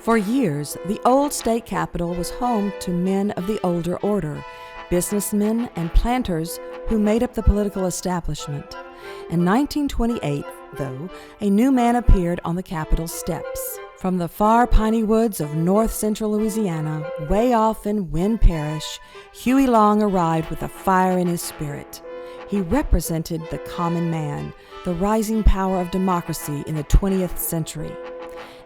For years, the old state capitol was home to men of the older order, businessmen and planters who made up the political establishment. In 1928, though, a new man appeared on the Capitol steps. From the far piney woods of north-central Louisiana, way off in Wynn Parish, Huey Long arrived with a fire in his spirit. He represented the common man, the rising power of democracy in the 20th century.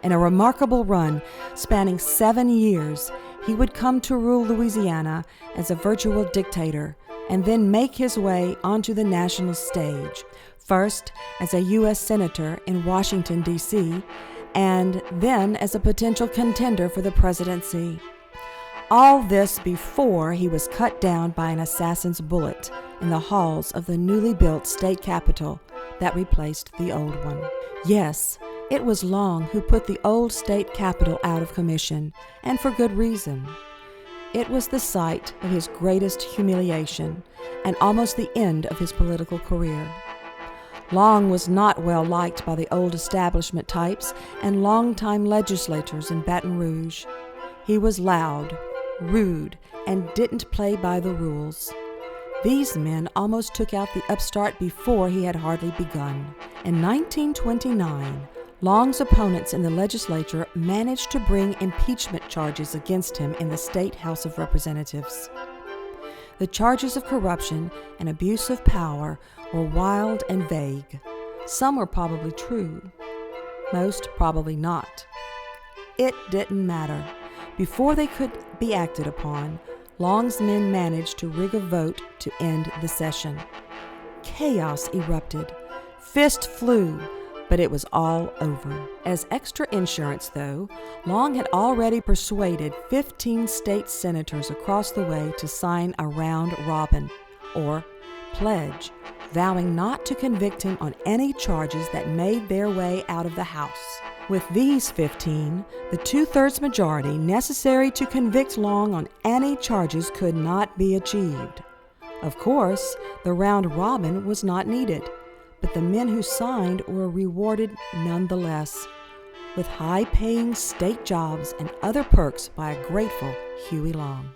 In a remarkable run spanning 7 years, he would come to rule Louisiana as a virtual dictator and then make his way onto the national stage, first as a U.S. Senator in Washington, D.C., and then as a potential contender for the presidency. All this before he was cut down by an assassin's bullet in the halls of the newly built state capitol that replaced the old one. Yes, it was Long who put the old state capitol out of commission, and for good reason. It was the site of his greatest humiliation and almost the end of his political career. Long was not well liked by the old establishment types and longtime legislators in Baton Rouge. He was loud, rude, and didn't play by the rules. These men almost took out the upstart before he had hardly begun. In 1929, Long's opponents in the legislature managed to bring impeachment charges against him in the State House of Representatives. The charges of corruption and abuse of power were wild and vague. Some were probably true, most probably not. It didn't matter. Before they could be acted upon, Long's men managed to rig a vote to end the session. Chaos erupted. Fists flew. But it was all over. As extra insurance, though, Long had already persuaded 15 state senators across the way to sign a round robin, or pledge, vowing not to convict him on any charges that made their way out of the House. With these 15, the 2/3 majority necessary to convict Long on any charges could not be achieved. Of course, the round robin was not needed, but the men who signed were rewarded nonetheless, with high-paying state jobs and other perks by a grateful Huey Long.